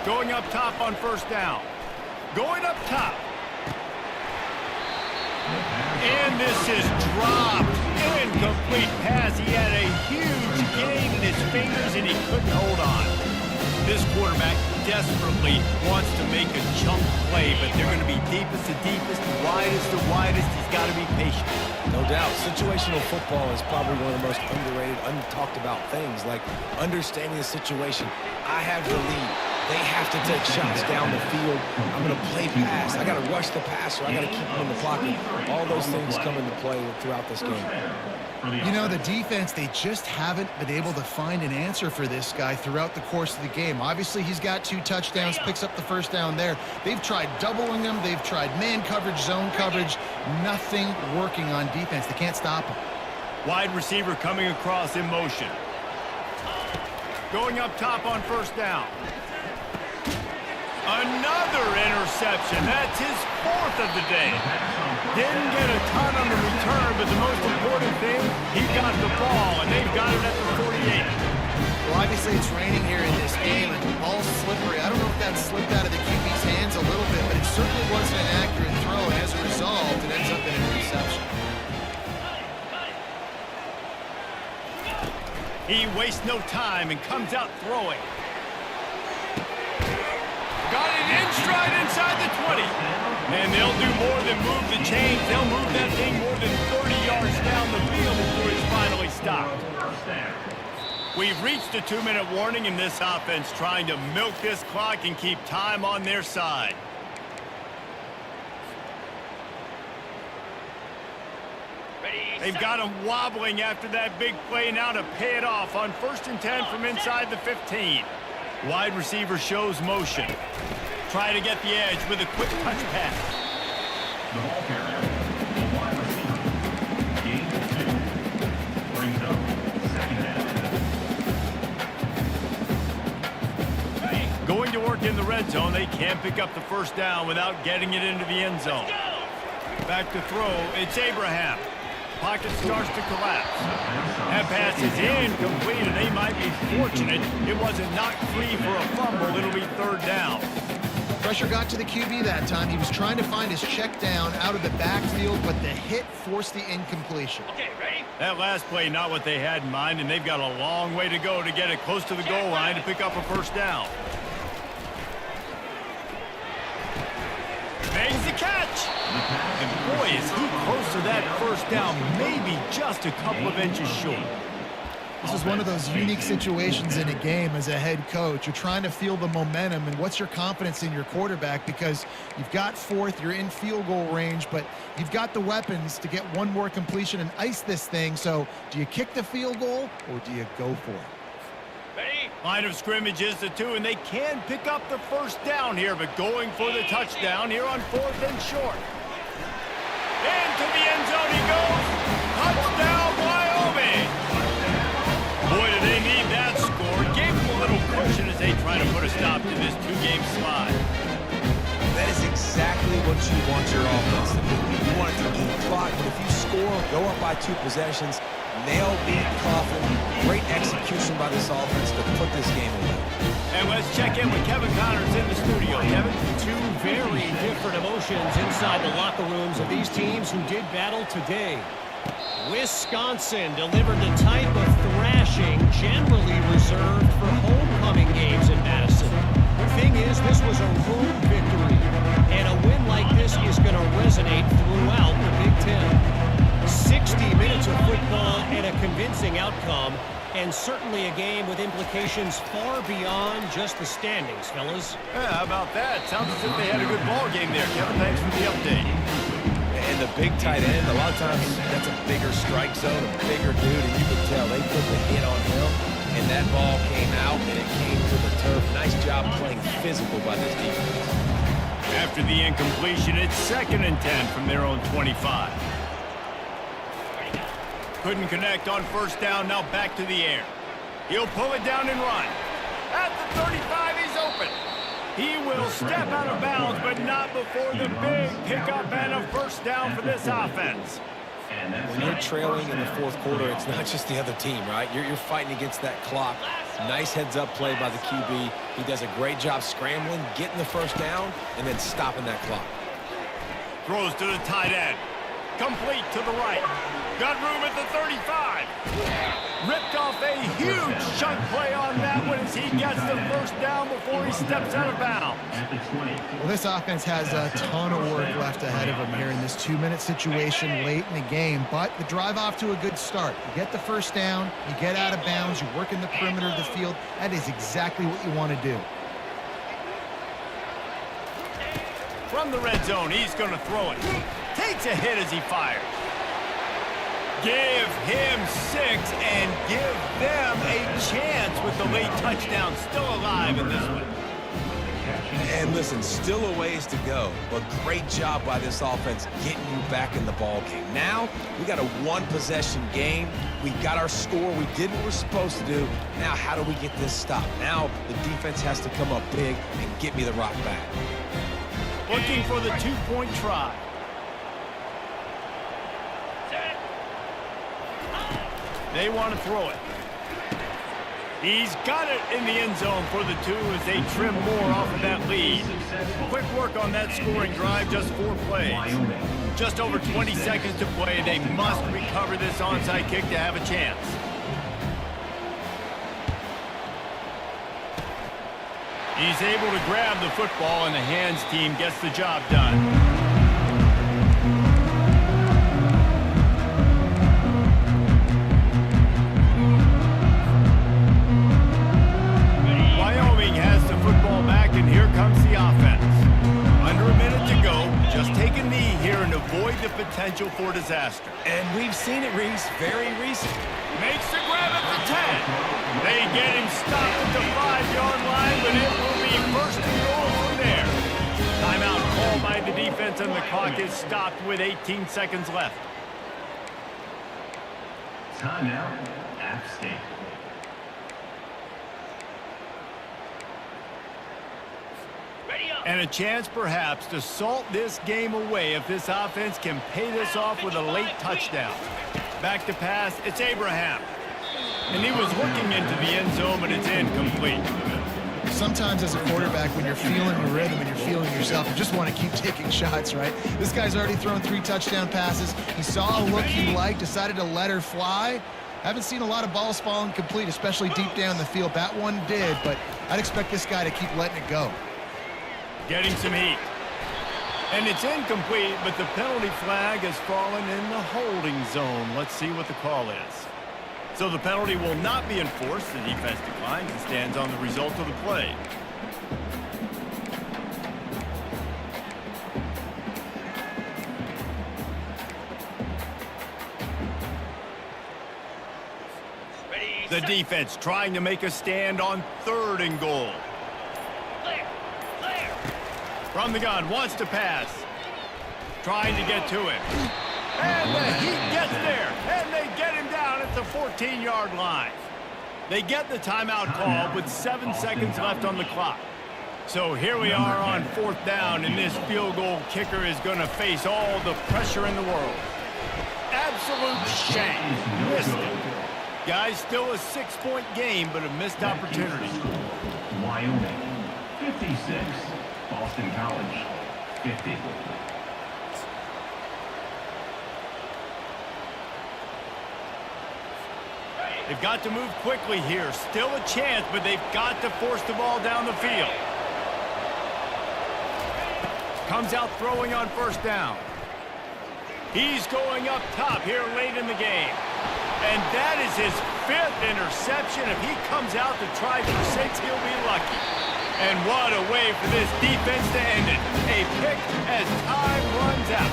Going up top on first down. Going up top. And this is dropped. Incomplete pass. He had a huge gain in his fingers and he couldn't hold on. This quarterback desperately wants to make a chunk play, but they're going to be deepest to deepest, widest to widest. He's got to be patient. No doubt. Situational football is probably one of the most underrated, untalked about things, like understanding the situation. I have the lead. They have to take shots down the field. I'm going to play pass. I got to rush the passer. I got to keep him in the pocket. All those things come into play throughout this game. You know, the defense, they just haven't been able to find an answer for this guy throughout the course of the game. Obviously, he's got 2 touchdowns, picks up the first down there. They've tried doubling him. They've tried man coverage, zone coverage. Nothing working on defense. They can't stop him. Wide receiver coming across in motion. Going up top on first down. Another interception. That's his 4th of the day. Didn't get a ton on the return, but the most important thing, he got the ball, and they've got it at the 48. Well, obviously, it's raining here in this game, and the ball's slippery. I don't know if that slipped out of the QB's hands a little bit, but it certainly wasn't an accurate throw, and as a result, it ends up in an interception. He wastes no time and comes out throwing. Got it in stride inside the 20. And they'll do more than move the chains. They'll move that thing more than 30 yards down the field before it's finally stopped. We've reached a 2-minute warning in this offense, trying to milk this clock and keep time on their side. They've got him wobbling after that big play now to pay it off on 1st and 10 from inside the 15. Wide receiver shows motion. Try to get the edge with a quick touch pass. The ball carrier, the wide receiver. Game 2. Brings up 2nd down. Going to work in the red zone. They can't pick up the first down without getting it into the end zone. Back to throw. It's Abraham. Pocket starts to collapse. That pass is incomplete, and they might be fortunate it wasn't knocked free for a fumble. It'll be 3rd down. Pressure got to the QB that time. He was trying to find his check down out of the backfield, but the hit forced the incompletion. Okay, ready? That last play, not what they had in mind, and they've got a long way to go to get it close to the goal line to pick up a first down. Makes the catch. And boy, is he close to that first down, maybe just a couple of inches short. This is one of those unique situations in a game as a head coach. You're trying to feel the momentum, and what's your confidence in your quarterback, because you've got 4th, you're in field goal range, but you've got the weapons to get one more completion and ice this thing. So do you kick the field goal or do you go for it? Ready? Line of scrimmage is the 2, and they can pick up the first down here, but going for the touchdown here on 4th and short. Into the end zone he goes. Touchdown, Wyoming. Boy, do they need that score. Gave them a little cushion as they try to put a stop to this 2-game slide. That is exactly what you want your offense to do. You want it to eat clock, but if you score, go up by 2 possessions, nail beat Coughlin. Great execution by this offense to put this game away. And let's check in with Kevin Connors in the studio. Kevin? 2 very different emotions inside the locker rooms of these teams who did battle today. Wisconsin delivered the type of thrashing generally reserved for homecoming games in Madison. The thing is, this was a road victory, and a win like this is going to resonate throughout the Big Ten. 60 minutes of football and a convincing outcome, and certainly a game with implications far beyond just the standings, fellas. Yeah, how about that? Sounds as if they had a good ball game there, Kevin. Thanks for the update. And the big tight end, a lot of times that's a bigger strike zone, a bigger dude, and you can tell they put the hit on him. and that ball came out, and it came to the turf. Nice job playing physical by this defense. After the incompletion, it's 2nd and 10 from their own 25. Couldn't connect on 1st down, now back to the air. He'll pull it down and run. At the 35, he's open. He will step out of bounds, but not before the big pickup and a 1st down for this offense. When you're trailing in the 4th quarter, it's not just the other team, right? You're fighting against that clock. Nice heads-up play by the QB. He does a great job scrambling, getting the 1st down, and then stopping that clock. Throws to the tight end. Complete to the right. Got room at the 35. Ripped off a huge chunk play on that one as he gets the 1st down before he steps out of bounds. Well, this offense has a ton of work left ahead of them here in this 2-minute situation late in the game, but the drive off to a good start. You get the 1st down, you get out of bounds, you work in the perimeter of the field. That is exactly what you want to do. From the red zone, he's going to throw it. Takes a hit as he fires. Give him 6 and give them a chance with the late touchdown. Still alive in this one. And listen, still a ways to go, but great job by this offense getting you back in the ball game. Now, we got a 1-possession game. We got our score. We did what we're supposed to do. Now, how do we get this stopped? Now, the defense has to come up big and get me the rock back. Looking for the 2-point try. They want to throw it. He's got it in the end zone for the 2 as they trim more off of that lead. Quick work on that scoring drive, just 4 plays. Just over 20 seconds to play. They must recover this onside kick to have a chance. He's able to grab the football, and the hands team gets the job done. Wyoming has the football back, and here comes the offense. Under a minute to go. Just take a knee here and avoid the potential for disaster. And we've seen it, Reese, very recent. Makes the grab at the 10. They get him stopped at the 5-yard line, but it will be 1st and goal from there. Timeout called by the defense, and the clock is stopped with 18 seconds left. Timeout, App State. And a chance, perhaps, to salt this game away if this offense can pay this off with a late touchdown. Back to pass, it's Abraham. And he was looking into the end zone, but it's incomplete. Sometimes as a quarterback, when you're feeling the rhythm and you're feeling yourself, you just want to keep taking shots, right? This guy's already thrown 3 touchdown passes. He saw a look he liked, decided to let her fly. Haven't seen a lot of balls falling complete, especially deep down the field. That one did, but I'd expect this guy to keep letting it go. Getting some heat. And it's incomplete, but the penalty flag has fallen in the holding zone. Let's see what the call is. So the penalty will not be enforced. The defense declines and stands on the result of the play. The defense trying to make a stand on 3rd and goal. From the gun, wants to pass. Trying to get to him. And the Heat gets there. And they get him down at the 14-yard line. They get the timeout call with 7 seconds left on the clock. So here we are on 4th down, and this field goal kicker is going to face all the pressure in the world. Absolute shame. Missed it. Guys, still a 6-point game, but a missed opportunity. Wyoming, 56. Boston College, 50. They've got to move quickly here. Still a chance, but they've got to force the ball down the field. Comes out throwing on 1st down. He's going up top here late in the game. And that is his 5th interception. If he comes out to try for 6, he'll be lucky. And what a way for this defense to end it. A pick as time runs out.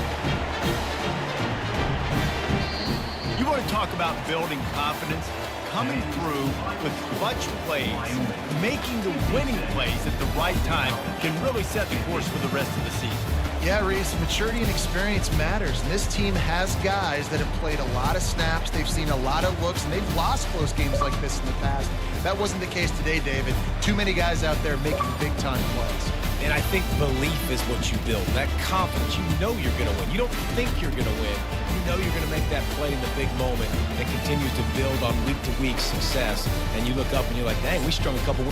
You want to talk about building confidence? coming through with clutch plays, making the winning plays at the right time can really set the course for the rest of the season. Yeah, Reese, maturity and experience matters. And this team has guys that have played a lot of snaps. They've seen a lot of looks, and they've lost close games like this in the past. That wasn't the case today, David. Too many guys out there making big-time plays. And I think belief is what you build. That confidence. You know you're going to win. You don't think you're going to win. You know you're going to make that play in the big moment that continues to build on week-to-week success. And you look up and you're like, dang, we strung a couple